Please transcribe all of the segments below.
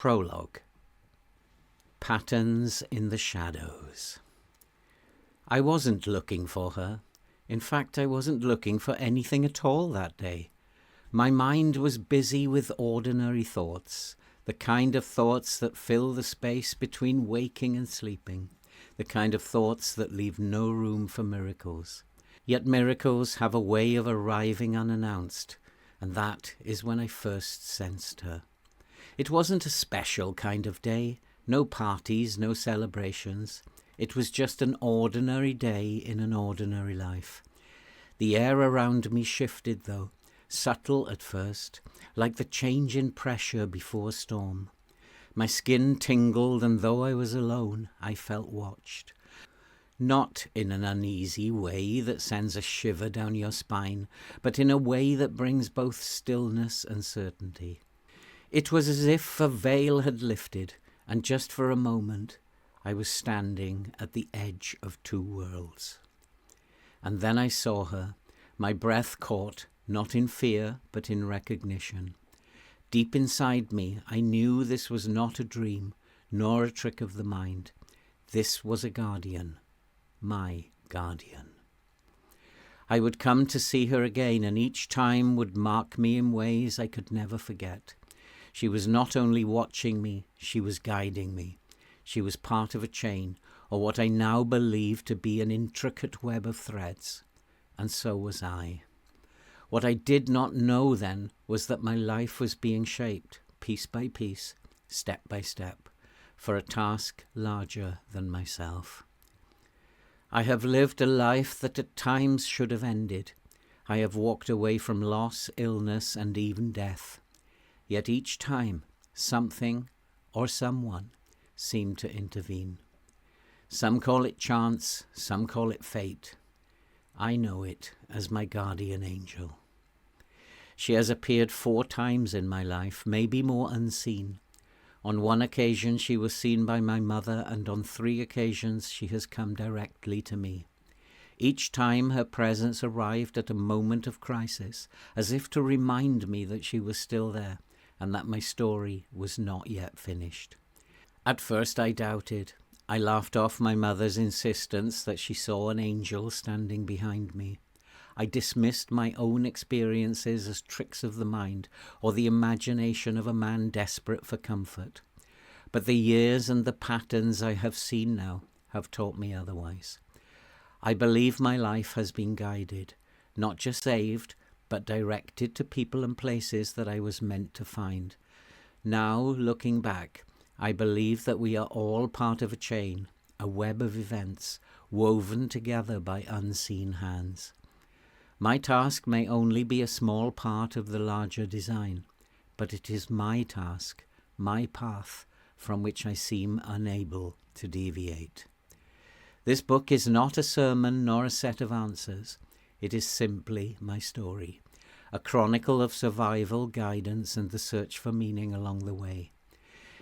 Prologue. Patterns in the shadows. I wasn't looking for her. In fact, I wasn't looking for anything at all that day. My mind was busy with ordinary thoughts, the kind of thoughts that fill the space between waking and sleeping, the kind of thoughts that leave no room for miracles. Yet miracles have a way of arriving unannounced, and that is when I first sensed her. It wasn't a special kind of day, no parties, no celebrations. It was just an ordinary day in an ordinary life. The air around me shifted though, subtle at first, like the change in pressure before a storm. My skin tingled, and though I was alone, I felt watched. Not in an uneasy way that sends a shiver down your spine, but in a way that brings both stillness and certainty. It was as if a veil had lifted, and just for a moment I was standing at the edge of two worlds. And then I saw her, my breath caught, not in fear, but in recognition. Deep inside me, I knew this was not a dream, nor a trick of the mind. This was a guardian, my guardian. I would come to see her again, and each time would mark me in ways I could never forget. She was not only watching me, she was guiding me. She was part of a chain, or what I now believe to be an intricate web of threads. And so was I. What I did not know then was that my life was being shaped, piece by piece, step by step, for a task larger than myself. I have lived a life that at times should have ended. I have walked away from loss, illness, and even death. Yet each time, something or someone seemed to intervene. Some call it chance, some call it fate. I know it as my guardian angel. She has appeared 4 times in my life, maybe more unseen. On 1 occasion she was seen by my mother, and on 3 occasions she has come directly to me. Each time her presence arrived at a moment of crisis, as if to remind me that she was still there, and that my story was not yet finished. At first I doubted. I laughed off my mother's insistence that she saw an angel standing behind me. I dismissed my own experiences as tricks of the mind or the imagination of a man desperate for comfort. But the years and the patterns I have seen now have taught me otherwise. I believe my life has been guided, not just saved, but directed to people and places that I was meant to find. Now, looking back, I believe that we are all part of a chain, a web of events, woven together by unseen hands. My task may only be a small part of the larger design, but it is my task, my path, from which I seem unable to deviate. This book is not a sermon nor a set of answers. It is simply my story, a chronicle of survival, guidance, and the search for meaning along the way.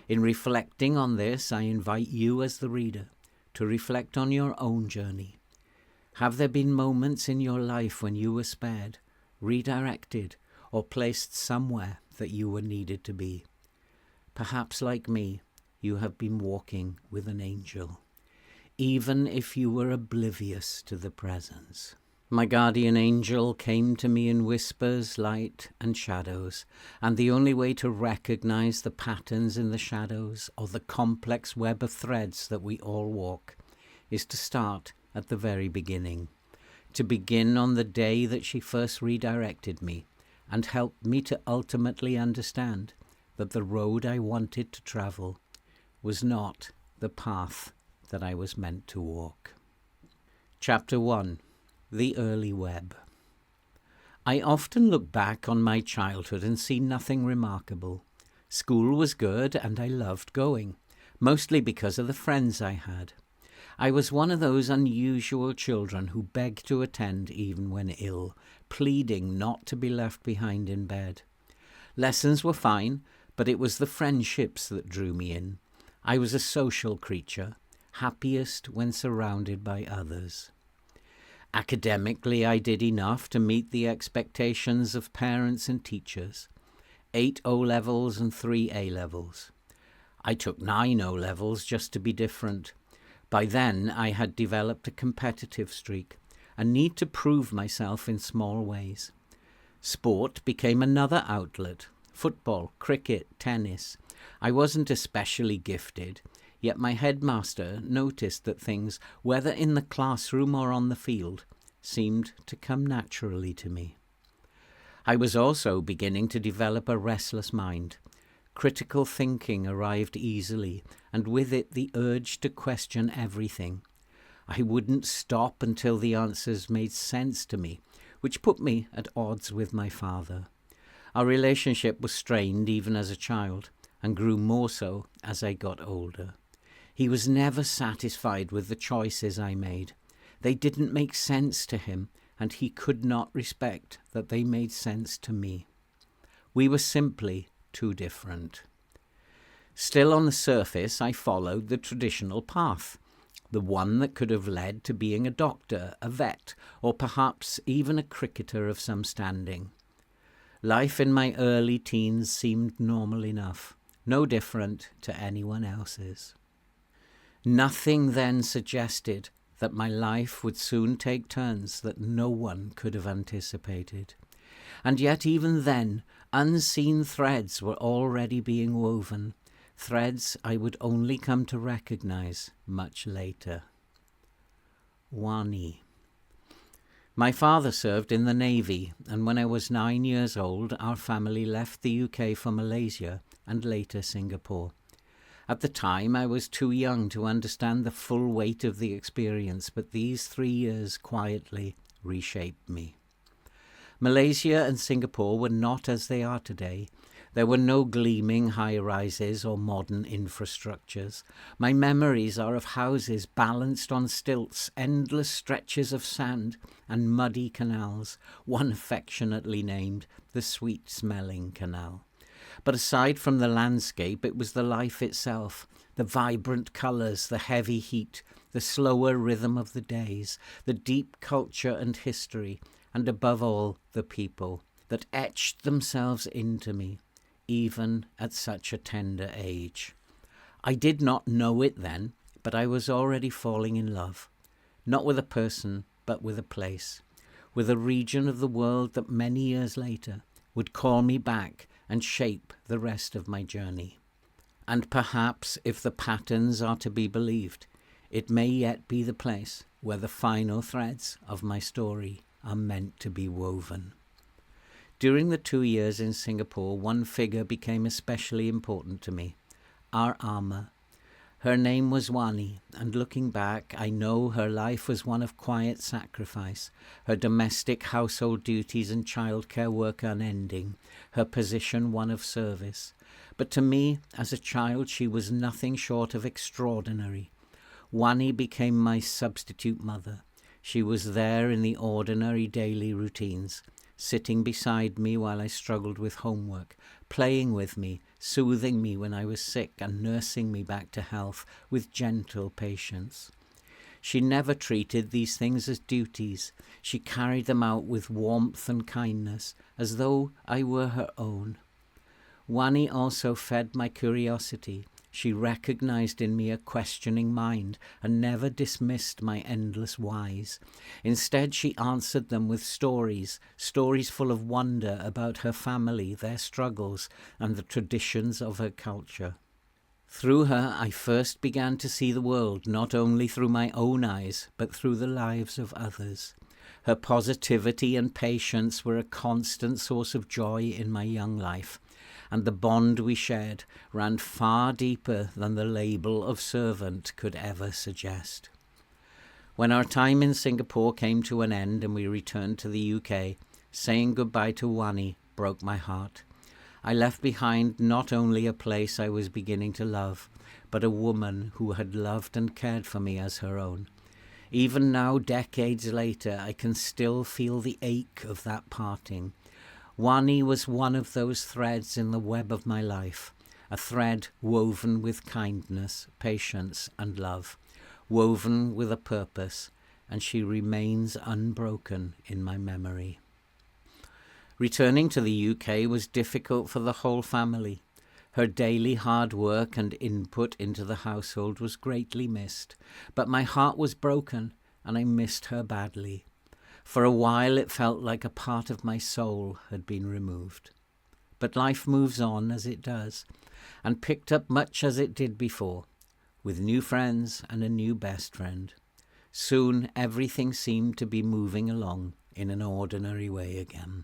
In reflecting on this, I invite you as the reader to reflect on your own journey. Have there been moments in your life when you were spared, redirected, or placed somewhere that you were needed to be? Perhaps, like me, you have been walking with an angel, even if you were oblivious to the presence. My guardian angel came to me in whispers, light, and shadows, and the only way to recognize the patterns in the shadows or the complex web of threads that we all walk is to start at the very beginning, to begin on the day that she first redirected me and helped me to ultimately understand that the road I wanted to travel was not the path that I was meant to walk. Chapter 1. The Early Web. I often look back on my childhood and see nothing remarkable. School was good and I loved going, mostly because of the friends I had. I was one of those unusual children who begged to attend even when ill, pleading not to be left behind in bed. Lessons were fine, but it was the friendships that drew me in. I was a social creature, happiest when surrounded by others. Academically, I did enough to meet the expectations of parents and teachers. 8 O-levels and 3 A-levels. I took 9 O-levels just to be different. By then I had developed a competitive streak, a need to prove myself in small ways. Sport became another outlet. Football, cricket, tennis. I wasn't especially gifted, yet my headmaster noticed that things, whether in the classroom or on the field, seemed to come naturally to me. I was also beginning to develop a restless mind. Critical thinking arrived easily, and with it the urge to question everything. I wouldn't stop until the answers made sense to me, which put me at odds with my father. Our relationship was strained even as a child, and grew more so as I got older. He was never satisfied with the choices I made. They didn't make sense to him, and he could not respect that they made sense to me. We were simply too different. Still on the surface, I followed the traditional path, the one that could have led to being a doctor, a vet, or perhaps even a cricketer of some standing. Life in my early teens seemed normal enough, no different to anyone else's. Nothing then suggested that my life would soon take turns that no one could have anticipated. And yet even then, unseen threads were already being woven, threads I would only come to recognize much later. Wani. My father served in the Navy, and when I was 9 years old, our family left the UK for Malaysia and later Singapore. At the time, I was too young to understand the full weight of the experience, but these 3 years quietly reshaped me. Malaysia and Singapore were not as they are today. There were no gleaming high-rises or modern infrastructures. My memories are of houses balanced on stilts, endless stretches of sand, and muddy canals, one affectionately named the Sweet-Smelling Canal. But aside from the landscape, it was the life itself, the vibrant colours, the heavy heat, the slower rhythm of the days, the deep culture and history, and above all, the people, that etched themselves into me, even at such a tender age. I did not know it then, but I was already falling in love, not with a person, but with a place, with a region of the world that many years later would call me back and shape the rest of my journey. And perhaps, if the patterns are to be believed, it may yet be the place where the final threads of my story are meant to be woven. During the 2 years in Singapore, one figure became especially important to me, our Amma. Her name was Wani, and looking back, I know her life was one of quiet sacrifice, her domestic household duties and childcare work unending, her position one of service. But to me, as a child, she was nothing short of extraordinary. Wani became my substitute mother. She was there in the ordinary daily routines, sitting beside me while I struggled with homework, playing with me, soothing me when I was sick, and nursing me back to health with gentle patience. She never treated these things as duties. She carried them out with warmth and kindness, as though I were her own. Wani also fed my curiosity. She recognized in me a questioning mind and never dismissed my endless whys. Instead, she answered them with stories full of wonder about her family, their struggles, and the traditions of her culture. Through her, I first began to see the world not only through my own eyes, but through the lives of others. Her positivity and patience were a constant source of joy in my young life, and the bond we shared ran far deeper than the label of servant could ever suggest. When our time in Singapore came to an end and we returned to the UK, saying goodbye to Wani broke my heart. I left behind not only a place I was beginning to love, but a woman who had loved and cared for me as her own. Even now, decades later, I can still feel the ache of that parting. Wani was one of those threads in the web of my life, a thread woven with kindness, patience, and love, woven with a purpose, and she remains unbroken in my memory. Returning to the UK was difficult for the whole family. Her daily hard work and input into the household was greatly missed, but my heart was broken and I missed her badly. For a while it felt like a part of my soul had been removed. But life moves on as it does, and picked up much as it did before, with new friends and a new best friend. Soon everything seemed to be moving along in an ordinary way again.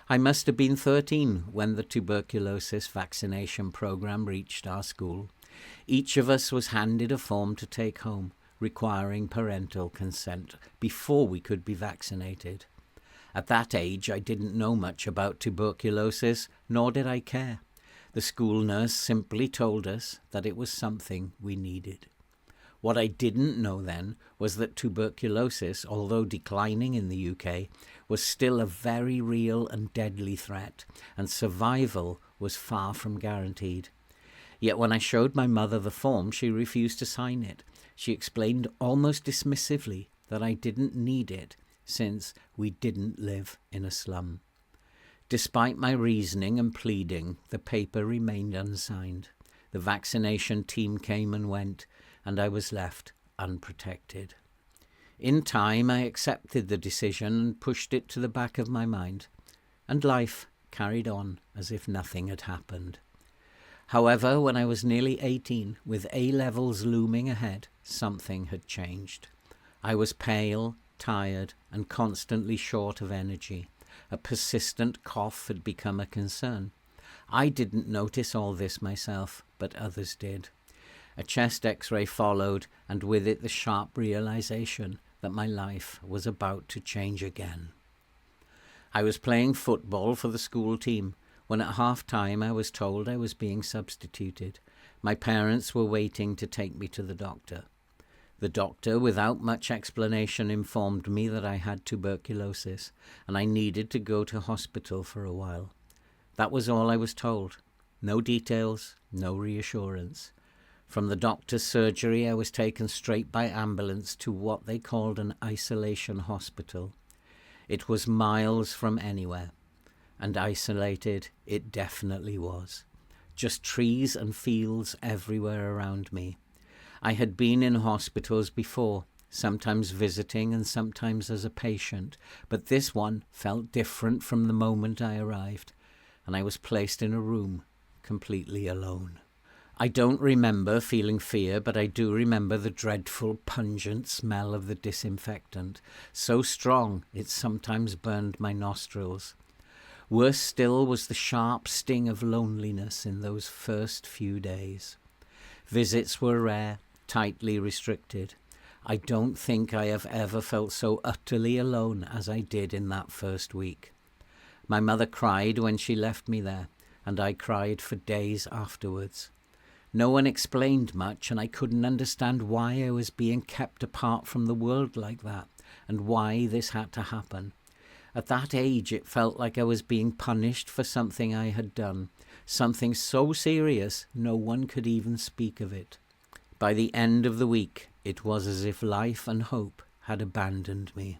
I must have been 13 when the tuberculosis vaccination program reached our school. Each of us was handed a form to take home, requiring parental consent before we could be vaccinated. At that age, I didn't know much about tuberculosis, nor did I care. The school nurse simply told us that it was something we needed. What I didn't know then was that tuberculosis, although declining in the UK, was still a very real and deadly threat, and survival was far from guaranteed. Yet when I showed my mother the form, she refused to sign it. She explained almost dismissively that I didn't need it, since we didn't live in a slum. Despite my reasoning and pleading, the paper remained unsigned. The vaccination team came and went, and I was left unprotected. In time, I accepted the decision and pushed it to the back of my mind, and life carried on as if nothing had happened. However, when I was nearly 18, with A-levels looming ahead, something had changed. I was pale, tired, and constantly short of energy. A persistent cough had become a concern. I didn't notice all this myself, but others did. A chest x-ray followed, and with it the sharp realization that my life was about to change again. I was playing football for the school team when at half-time I was told I was being substituted. My parents were waiting to take me to the doctor. The doctor, without much explanation, informed me that I had tuberculosis and I needed to go to hospital for a while. That was all I was told. No details, no reassurance. From the doctor's surgery, I was taken straight by ambulance to what they called an isolation hospital. It was miles from anywhere, and isolated it definitely was. Just trees and fields everywhere around me. I had been in hospitals before, sometimes visiting and sometimes as a patient, but this one felt different from the moment I arrived, and I was placed in a room completely alone. I don't remember feeling fear, but I do remember the dreadful, pungent smell of the disinfectant, so strong it sometimes burned my nostrils. Worse still was the sharp sting of loneliness in those first few days. Visits were rare, tightly restricted. I don't think I have ever felt so utterly alone as I did in that first week. My mother cried when she left me there, and I cried for days afterwards. No one explained much, and I couldn't understand why I was being kept apart from the world like that, and why this had to happen. At that age, it felt like I was being punished for something I had done, something so serious no one could even speak of it. By the end of the week, it was as if life and hope had abandoned me.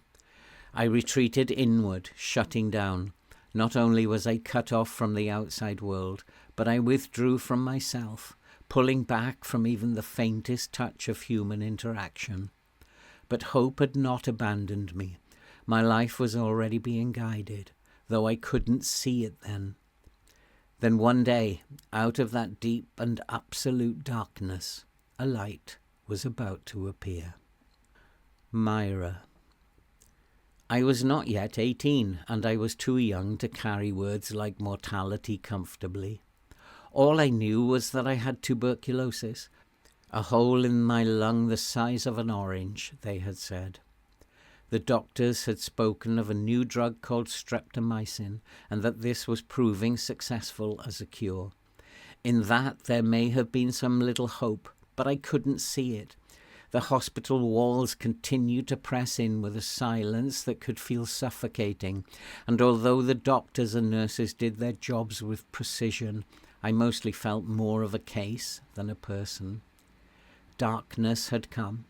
I retreated inward, shutting down. Not only was I cut off from the outside world, but I withdrew from myself, pulling back from even the faintest touch of human interaction. But hope had not abandoned me. My life was already being guided, though I couldn't see it then. Then one day, out of that deep and absolute darkness, a light was about to appear. Myra. I was not yet 18, and I was too young to carry words like mortality comfortably. All I knew was that I had tuberculosis, a hole in my lung the size of an orange, they had said. The doctors had spoken of a new drug called streptomycin, and that this was proving successful as a cure. In that there may have been some little hope, but I couldn't see it. The hospital walls continued to press in with a silence that could feel suffocating, and although the doctors and nurses did their jobs with precision, I mostly felt more of a case than a person. Darkness had come,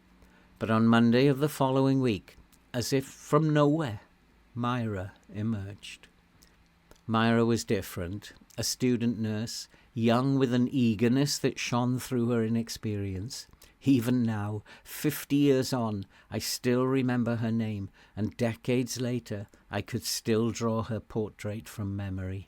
but on Monday of the following week, as if from nowhere, Myra emerged. Myra was different, a student nurse, young with an eagerness that shone through her inexperience. Even now, 50 years on, I still remember her name, and decades later, I could still draw her portrait from memory.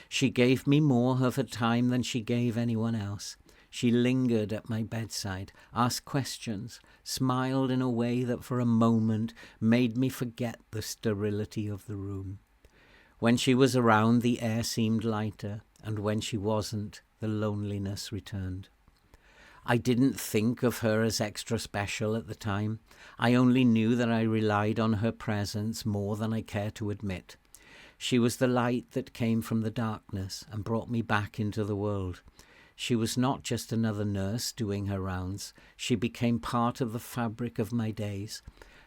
She gave me more of her time than she gave anyone else. She lingered at my bedside, asked questions, smiled in a way that for a moment made me forget the sterility of the room. When she was around, the air seemed lighter, and when she wasn't, the loneliness returned. I didn't think of her as extra special at the time. I only knew that I relied on her presence more than I care to admit. She was the light that came from the darkness and brought me back into the world. She was not just another nurse doing her rounds. She became part of the fabric of my days.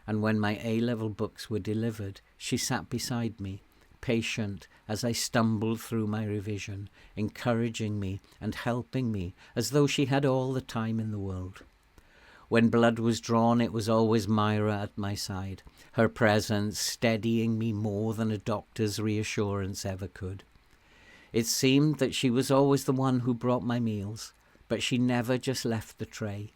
And when my A-level books were delivered, she sat beside me, patient as I stumbled through my revision, encouraging me and helping me as though she had all the time in the world. When blood was drawn, it was always Myra at my side, her presence steadying me more than a doctor's reassurance ever could. It seemed that she was always the one who brought my meals, but she never just left the tray.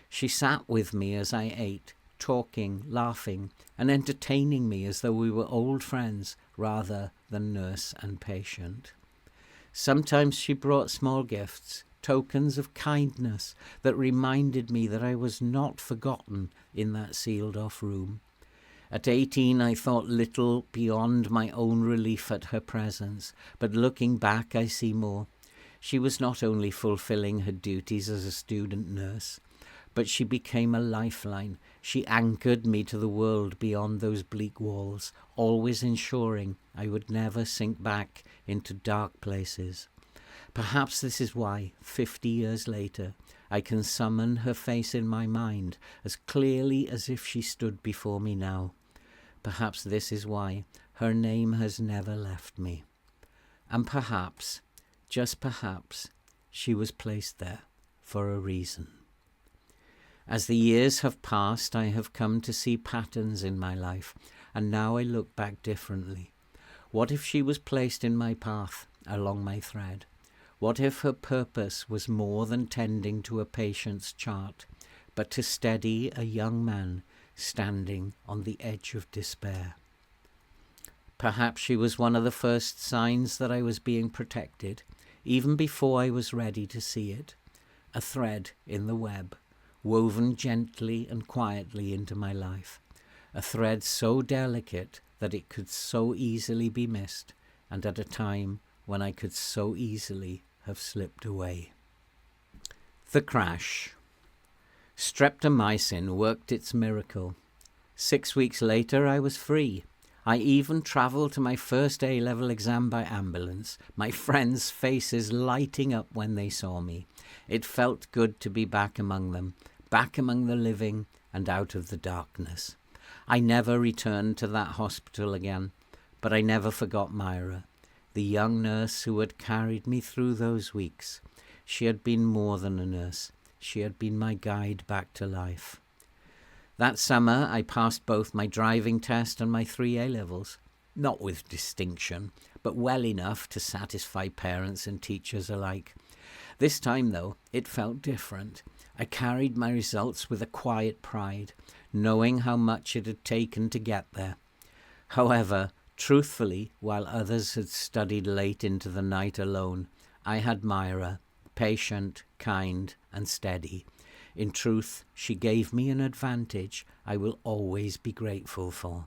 She sat with me as I ate, talking, laughing, and entertaining me as though we were old friends rather than nurse and patient. Sometimes she brought small gifts, tokens of kindness that reminded me that I was not forgotten in that sealed-off room. At 18, I thought little beyond my own relief at her presence, but looking back, I see more. She was not only fulfilling her duties as a student nurse, but she became a lifeline. She anchored me to the world beyond those bleak walls, always ensuring I would never sink back into dark places. Perhaps this is why, 50 years later, I can summon her face in my mind as clearly as if she stood before me now. Perhaps this is why her name has never left me. And perhaps, just perhaps, she was placed there for a reason. As the years have passed, I have come to see patterns in my life, and now I look back differently. What if she was placed in my path, along my thread? What if her purpose was more than tending to a patient's chart, but to steady a young man standing on the edge of despair? Perhaps she was one of the first signs that I was being protected, even before I was ready to see it. A thread in the web, woven gently and quietly into my life. A thread so delicate that it could so easily be missed, and at a time when I could so easily have slipped away. The crash. Streptomycin worked its miracle. 6 weeks later, I was free. I even travelled to my first A-level exam by ambulance, my friends' faces lighting up when they saw me. It felt good to be back among them, back among the living and out of the darkness. I never returned to that hospital again, but I never forgot Myra, the young nurse who had carried me through those weeks. She had been more than a nurse. She had been my guide back to life. That summer, I passed both my driving test and my 3 A-levels. Not with distinction, but well enough to satisfy parents and teachers alike. This time, though, it felt different. I carried my results with a quiet pride, knowing how much it had taken to get there. However, truthfully, while others had studied late into the night alone, I had Myra, patient, kind, and steady. In truth, she gave me an advantage I will always be grateful for.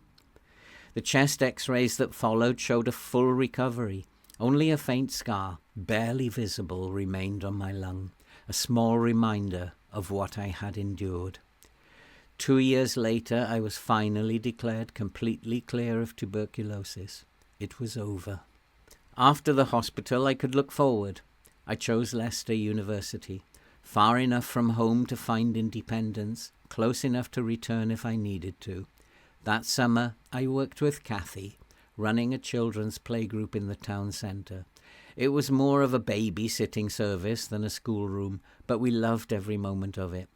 The chest x-rays that followed showed a full recovery. Only a faint scar, barely visible, remained on my lung, a small reminder of what I had endured. 2 years later, I was finally declared completely clear of tuberculosis. It was over. After the hospital, I could look forward. I chose Leicester University, far enough from home to find independence, close enough to return if I needed to. That summer, I worked with Kathy, running a children's playgroup in the town centre. It was more of a babysitting service than a schoolroom, but we loved every moment of it.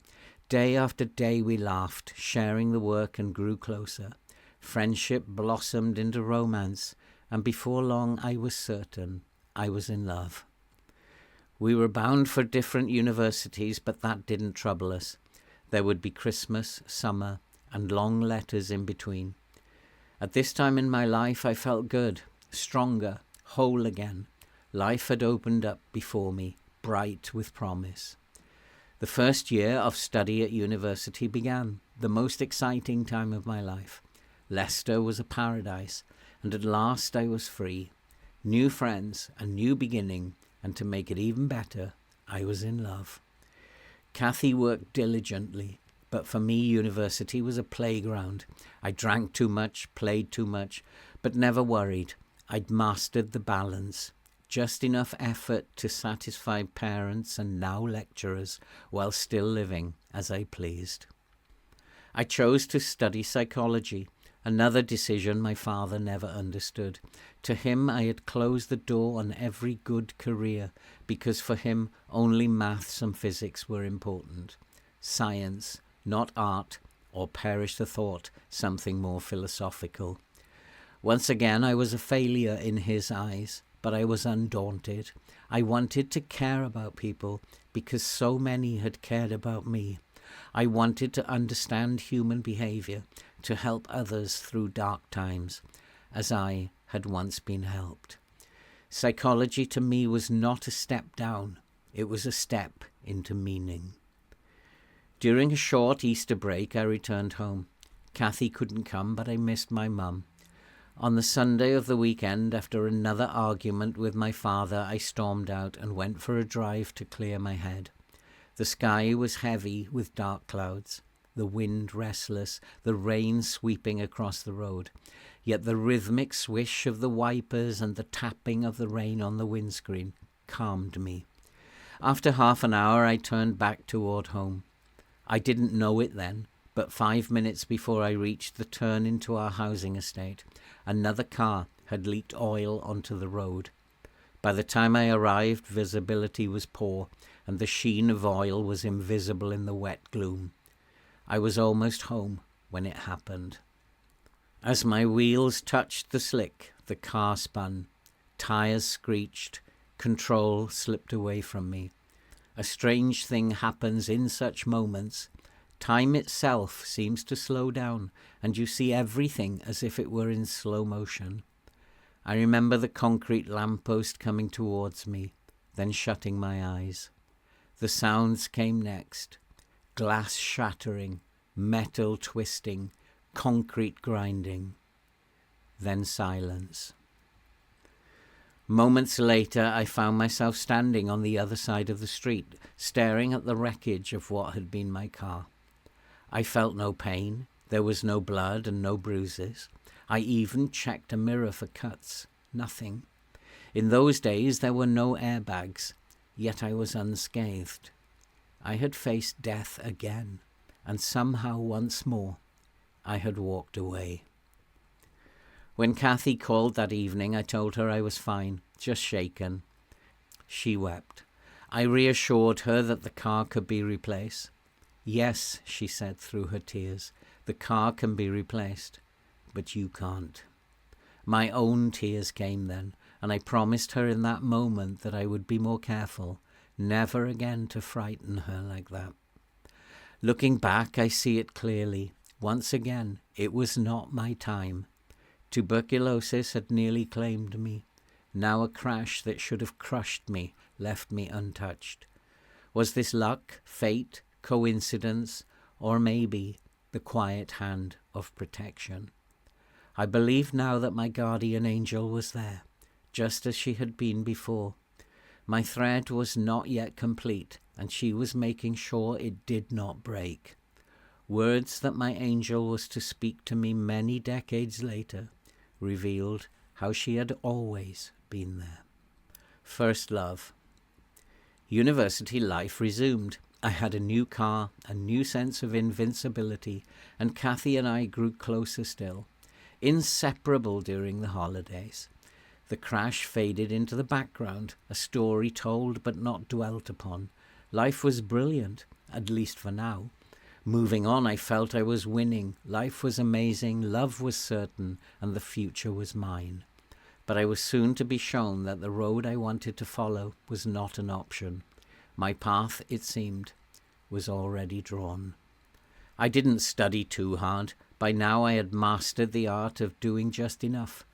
Day after day we laughed, sharing the work, and grew closer. Friendship blossomed into romance, and before long I was certain I was in love. We were bound for different universities, but that didn't trouble us. There would be Christmas, summer, and long letters in between. At this time in my life I felt good, stronger, whole again. Life had opened up before me, bright with promise. The first year of study at university began, the most exciting time of my life. Leicester was a paradise, and at last I was free. New friends, a new beginning, and to make it even better, I was in love. Kathy worked diligently, but for me university was a playground. I drank too much, played too much, but never worried. I'd mastered the balance. Just enough effort to satisfy parents and now lecturers while still living as I pleased. I chose to study psychology, another decision my father never understood. To him I had closed the door on every good career because for him only maths and physics were important. Science, not art, or perish the thought, something more philosophical. Once again I was a failure in his eyes. But I was undaunted. I wanted to care about people because so many had cared about me. I wanted to understand human behavior, to help others through dark times, as I had once been helped. Psychology to me was not a step down. It was a step into meaning. During a short Easter break, I returned home. Kathy couldn't come, but I missed my mum. On the Sunday of the weekend, after another argument with my father, I stormed out and went for a drive to clear my head. The sky was heavy with dark clouds, the wind restless, the rain sweeping across the road. Yet the rhythmic swish of the wipers and the tapping of the rain on the windscreen calmed me. After half an hour, I turned back toward home. I didn't know it then, but 5 minutes before I reached the turn into our housing estate, another car had leaked oil onto the road. By the time I arrived, visibility was poor, and the sheen of oil was invisible in the wet gloom. I was almost home when it happened. As my wheels touched the slick, the car spun. Tires screeched. Control slipped away from me. A strange thing happens in such moments. Time itself seems to slow down, and you see everything as if it were in slow motion. I remember the concrete lamppost coming towards me, then shutting my eyes. The sounds came next. Glass shattering, metal twisting, concrete grinding. Then silence. Moments later, I found myself standing on the other side of the street, staring at the wreckage of what had been my car. I felt no pain. There was no blood and no bruises. I even checked a mirror for cuts. Nothing. In those days, there were no airbags, yet I was unscathed. I had faced death again, and somehow once more, I had walked away. When Kathy called that evening, I told her I was fine, just shaken. She wept. I reassured her that the car could be replaced. Yes, she said through her tears, the car can be replaced, but you can't. My own tears came then, and I promised her in that moment that I would be more careful, never again to frighten her like that. Looking back, I see it clearly. Once again, it was not my time. Tuberculosis had nearly claimed me. Now a crash that should have crushed me left me untouched. Was this luck, fate, coincidence, or maybe the quiet hand of protection? I believe now that my guardian angel was there, just as she had been before. My thread was not yet complete, and she was making sure it did not break. Words that my angel was to speak to me many decades later revealed how she had always been there. First love. University life resumed. I had a new car, a new sense of invincibility, and Kathy and I grew closer still, inseparable during the holidays. The crash faded into the background, a story told but not dwelt upon. Life was brilliant, at least for now. Moving on, I felt I was winning. Life was amazing, love was certain, and the future was mine. but I was soon to be shown that the road I wanted to follow was not an option. My path, it seemed, was already drawn. I didn't study too hard. By now I had mastered the art of doing just enough.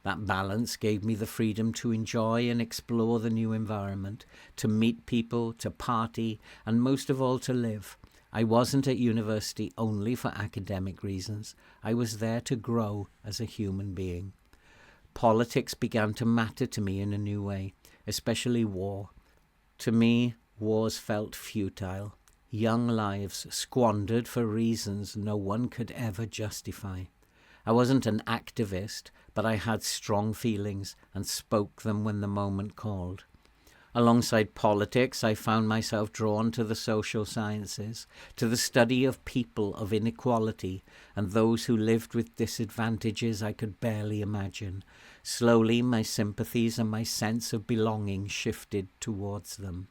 That balance gave me the freedom to enjoy and explore the new environment, to meet people, to party, and most of all to live. I wasn't at university only for academic reasons. I was there to grow as a human being. Politics began to matter to me in a new way, especially war. To me, wars felt futile. Young lives squandered for reasons no one could ever justify. I wasn't an activist, but I had strong feelings and spoke them when the moment called. Alongside politics, I found myself drawn to the social sciences, to the study of people, of inequality, and those who lived with disadvantages I could barely imagine. Slowly, my sympathies and my sense of belonging shifted towards them.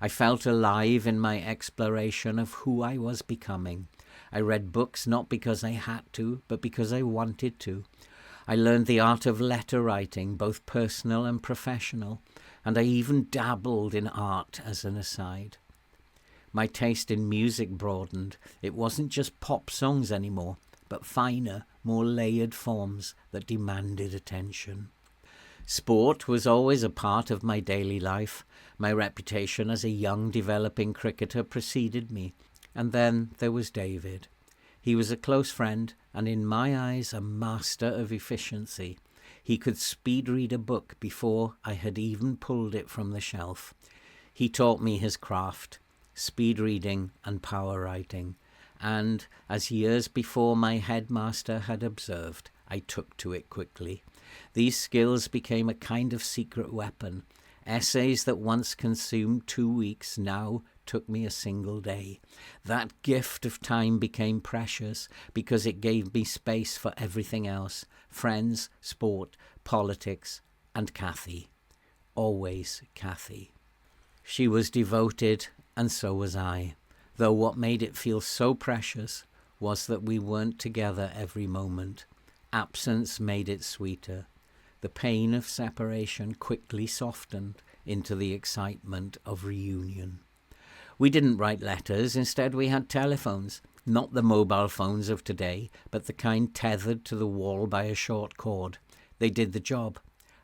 I felt alive in my exploration of who I was becoming. I read books not because I had to, but because I wanted to. I learned the art of letter writing, both personal and professional, and I even dabbled in art as an aside. My taste in music broadened. It wasn't just pop songs anymore, but finer, more layered forms that demanded attention. Sport was always a part of my daily life. My reputation as a young developing cricketer preceded me. And then there was David. He was a close friend and in my eyes a master of efficiency. He could speed read a book before I had even pulled it from the shelf. He taught me his craft, speed reading and power writing. And, as years before my headmaster had observed, I took to it quickly. These skills became a kind of secret weapon. Essays that once consumed 2 weeks now took me a single day. That gift of time became precious because it gave me space for everything else: friends, sport, politics, and Kathy. Always Kathy. She was devoted, and so was I. Though what made it feel so precious was that we weren't together every moment. Absence made it sweeter. The pain of separation quickly softened into the excitement of reunion. We didn't write letters. Instead, we had telephones. Not the mobile phones of today, but the kind tethered to the wall by a short cord. They did the job.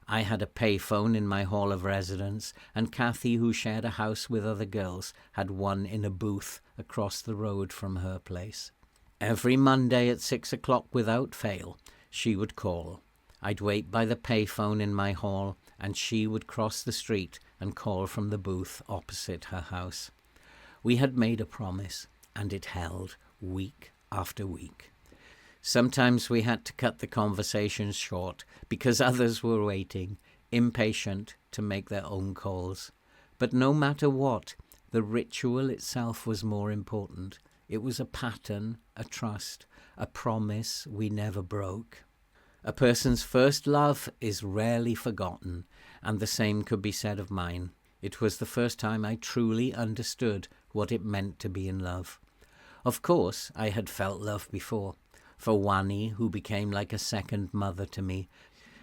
I had a payphone in my hall of residence, and Kathy, who shared a house with other girls, had one in a booth across the road from her place. Every Monday at 6 o'clock without fail, she would call. I'd wait by the payphone in my hall, and she would cross the street and call from the booth opposite her house. We had made a promise, and it held week after week. Sometimes we had to cut the conversations short because others were waiting, impatient to make their own calls. But no matter what, the ritual itself was more important. It was a pattern, a trust, a promise we never broke. A person's first love is rarely forgotten, and the same could be said of mine. It was the first time I truly understood what it meant to be in love. Of course, I had felt love before. For Wani, who became like a second mother to me,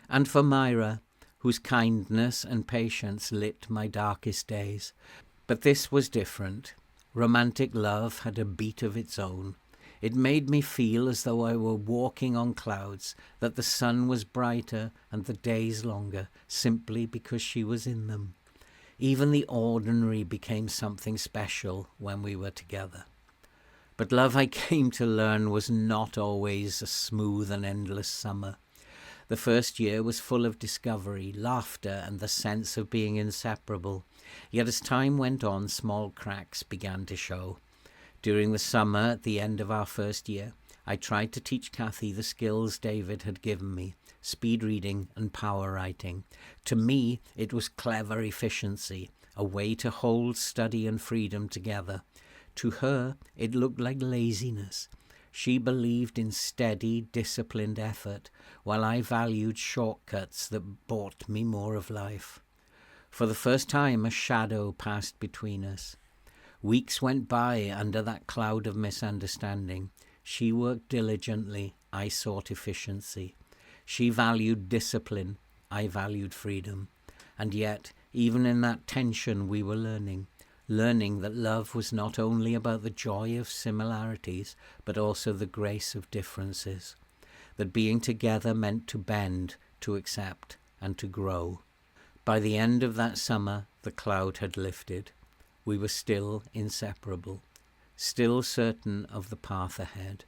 and for Myra, whose kindness and patience lit my darkest days. But this was different. Romantic love had a beat of its own. It made me feel as though I were walking on clouds, that the sun was brighter and the days longer, simply because she was in them. Even the ordinary became something special when we were together. But love, I came to learn, was not always a smooth and endless summer. The first year was full of discovery, laughter, and the sense of being inseparable. Yet as time went on, small cracks began to show. During the summer, at the end of our first year, I tried to teach Kathy the skills David had given me: speed reading and power writing. To me, it was clever efficiency, a way to hold study and freedom together. To her, it looked like laziness. She believed in steady, disciplined effort, while I valued shortcuts that bought me more of life. For the first time, a shadow passed between us. Weeks went by under that cloud of misunderstanding. She worked diligently, I sought efficiency. She valued discipline, I valued freedom. And yet, even in that tension we were learning that love was not only about the joy of similarities, but also the grace of differences. That being together meant to bend, to accept, and to grow. By the end of that summer, the cloud had lifted. We were still inseparable, still certain of the path ahead.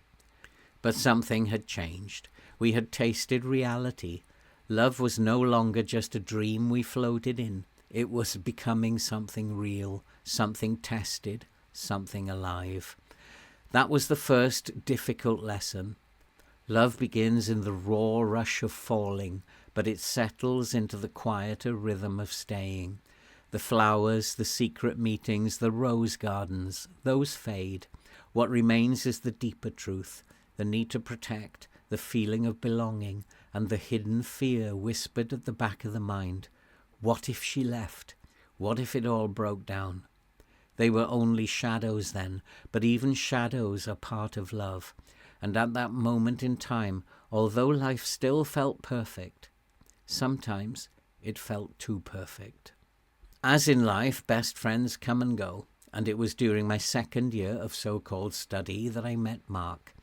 But something had changed. We had tasted reality. Love was no longer just a dream we floated in. It was becoming something real, something tested, something alive. That was the first difficult lesson. Love begins in the raw rush of falling, but it settles into the quieter rhythm of staying. The flowers, the secret meetings, the rose gardens, those fade. What remains is the deeper truth, the need to protect, the feeling of belonging, and the hidden fear whispered at the back of the mind. What if she left? What if it all broke down? They were only shadows then, but even shadows are part of love. And at that moment in time, although life still felt perfect, sometimes it felt too perfect. As in life, best friends come and go, and it was during my second year of so-called study that I met Mark.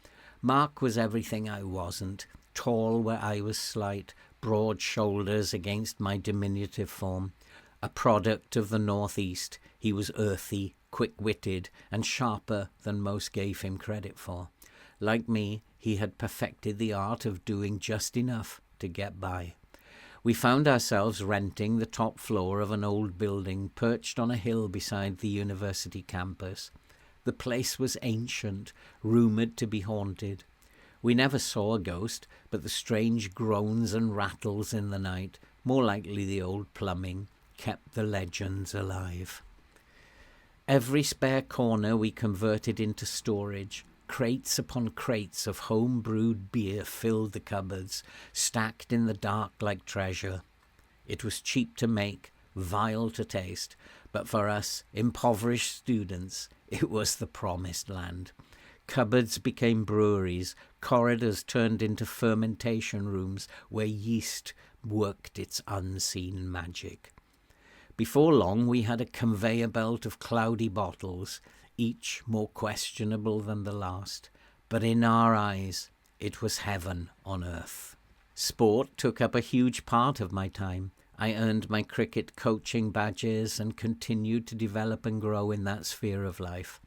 Mark was everything I wasn't, tall where I was slight, broad shoulders against my diminutive form. A product of the Northeast, he was earthy, quick-witted, and sharper than most gave him credit for. Like me, he had perfected the art of doing just enough to get by. We found ourselves renting the top floor of an old building perched on a hill beside the university campus. The place was ancient, rumoured to be haunted. We never saw a ghost, but the strange groans and rattles in the night, more likely the old plumbing, kept the legends alive. Every spare corner we converted into storage. Crates upon crates of home-brewed beer filled the cupboards, stacked in the dark like treasure. It was cheap to make, vile to taste, but for us, impoverished students, it was the promised land. Cupboards became breweries, corridors turned into fermentation rooms where yeast worked its unseen magic. Before long, we had a conveyor belt of cloudy bottles, each more questionable than the last, but in our eyes, it was heaven on earth. Sport took up a huge part of my time. I earned my cricket coaching badges and continued to develop and grow in that sphere of life.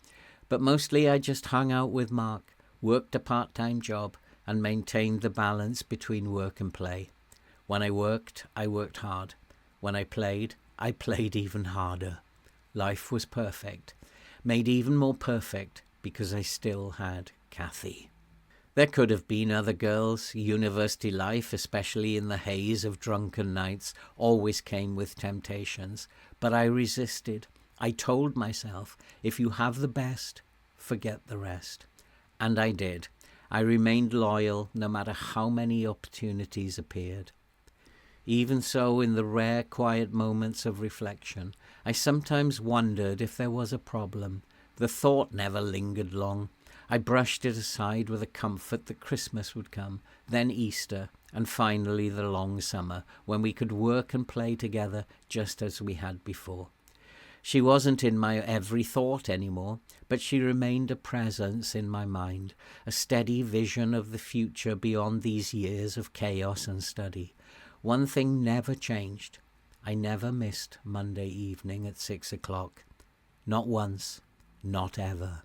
But mostly I just hung out with Mark, worked a part-time job, and maintained the balance between work and play. When I worked hard. When I played even harder. Life was perfect. Made even more perfect because I still had Kathy. There could have been other girls. University life, especially in the haze of drunken nights, always came with temptations. But I resisted. I told myself, if you have the best, forget the rest. And I did. I remained loyal no matter how many opportunities appeared. Even so, in the rare quiet moments of reflection, I sometimes wondered if there was a problem. The thought never lingered long. I brushed it aside with a comfort that Christmas would come, then Easter, and finally the long summer, when we could work and play together just as we had before. She wasn't in my every thought anymore, but she remained a presence in my mind, a steady vision of the future beyond these years of chaos and study. One thing never changed. I never missed Monday evening at 6 o'clock. Not once, not ever.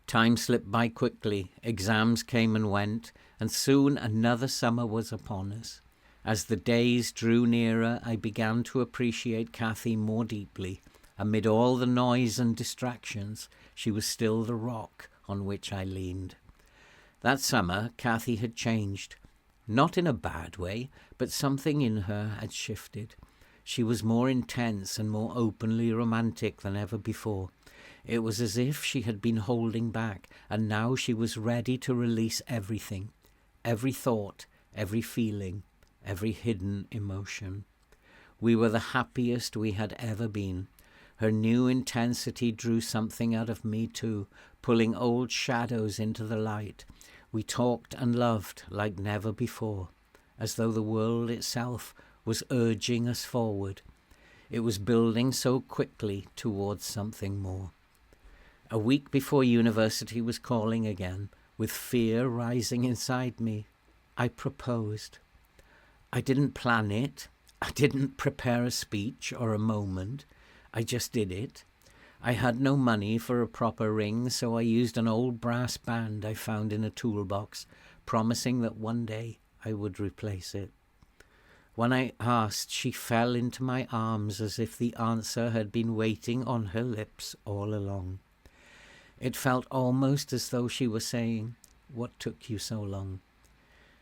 Time slipped by quickly, exams came and went, and soon another summer was upon us. As the days drew nearer, I began to appreciate Kathy more deeply. Amid all the noise and distractions, she was still the rock on which I leaned. That summer, Kathy had changed. Not in a bad way, but something in her had shifted. She was more intense and more openly romantic than ever before. It was as if she had been holding back, and now she was ready to release everything, every thought, every feeling, every hidden emotion. We were the happiest we had ever been. Her new intensity drew something out of me too, pulling old shadows into the light. We talked and loved like never before. as though the world itself was urging us forward. It was building so quickly towards something more. A week before university was calling again, with fear rising inside me, I proposed. I didn't plan it. I didn't prepare a speech or a moment. I just did it. I had no money for a proper ring, so I used an old brass band I found in a toolbox, promising that one day I would replace it. When I asked, she fell into my arms as if the answer had been waiting on her lips all along. It felt almost as though she were saying, "What took you so long?"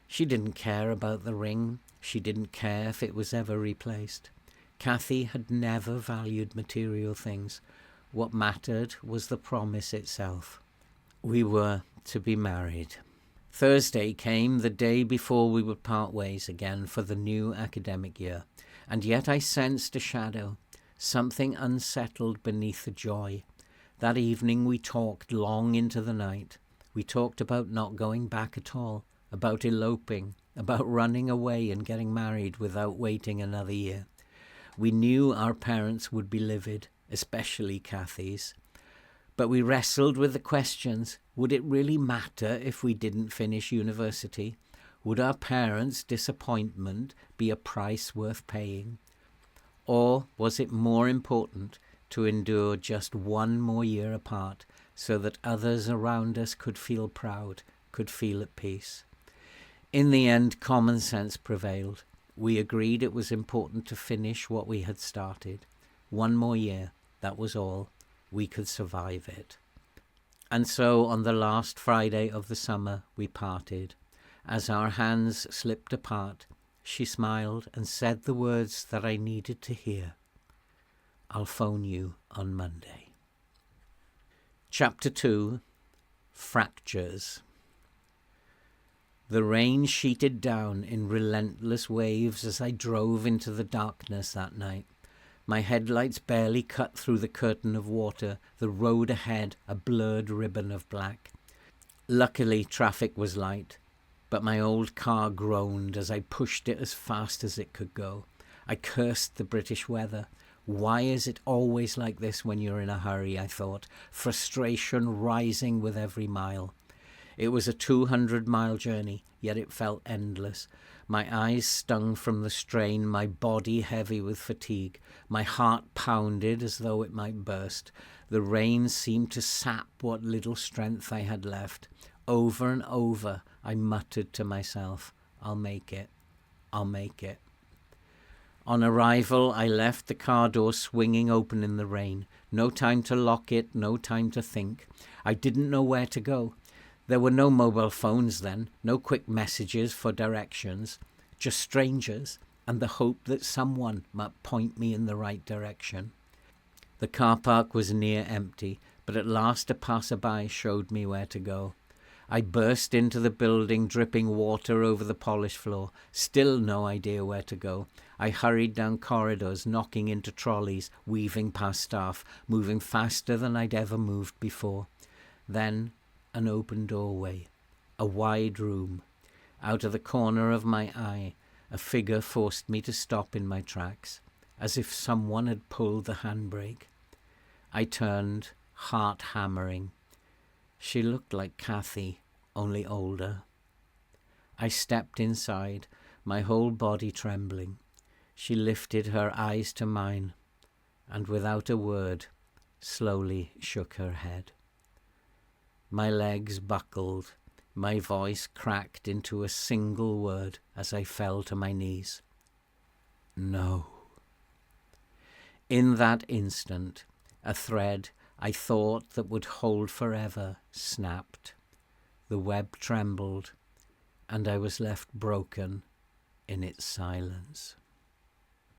She didn't care about the ring. She didn't care if it was ever replaced. Kathy had never valued material things. What mattered was the promise itself. We were to be married. Thursday came, the day before we would part ways again for the new academic year, and yet I sensed a shadow, something unsettled beneath the joy. That evening we talked long into the night. We talked about not going back at all, about eloping, about running away and getting married without waiting another year. We knew our parents would be livid, especially Kathy's. But we wrestled with the questions. Would it really matter if we didn't finish university? Would our parents' disappointment be a price worth paying? Or was it more important to endure just one more year apart so that others around us could feel proud, could feel at peace? In the end, common sense prevailed. We agreed it was important to finish what we had started. One more year, that was all. We could survive it. And so on the last Friday of the summer we parted. As our hands slipped apart, she smiled and said the words that I needed to hear. "I'll phone you on Monday." Chapter 2. Fractures. The rain sheeted down in relentless waves as I drove into the darkness that night. My headlights barely cut through the curtain of water, the road ahead a blurred ribbon of black. Luckily, traffic was light, but my old car groaned as I pushed it as fast as it could go. I cursed the British weather. Why is it always like this when you're in a hurry, I thought, frustration rising with every mile. It was a 200-mile journey, yet it felt endless. My eyes stung from the strain, my body heavy with fatigue. My heart pounded as though it might burst. The rain seemed to sap what little strength I had left. Over and over, I muttered to myself, "I'll make it. I'll make it." On arrival, I left the car door swinging open in the rain. No time to lock it, no time to think. I didn't know where to go. There were no mobile phones then, no quick messages for directions, just strangers and the hope that someone might point me in the right direction. The car park was near empty, but at last a passerby showed me where to go. I burst into the building, dripping water over the polished floor. Still no idea where to go. I hurried down corridors, knocking into trolleys, weaving past staff, moving faster than I'd ever moved before. Then an open doorway, a wide room. Out of the corner of my eye, a figure forced me to stop in my tracks, as if someone had pulled the handbrake. I turned, heart hammering. She looked like Kathy, only older. I stepped inside, my whole body trembling. She lifted her eyes to mine, and without a word, slowly shook her head. My legs buckled, my voice cracked into a single word as I fell to my knees. No. In that instant, a thread I thought that would hold forever snapped. The web trembled, and I was left broken in its silence.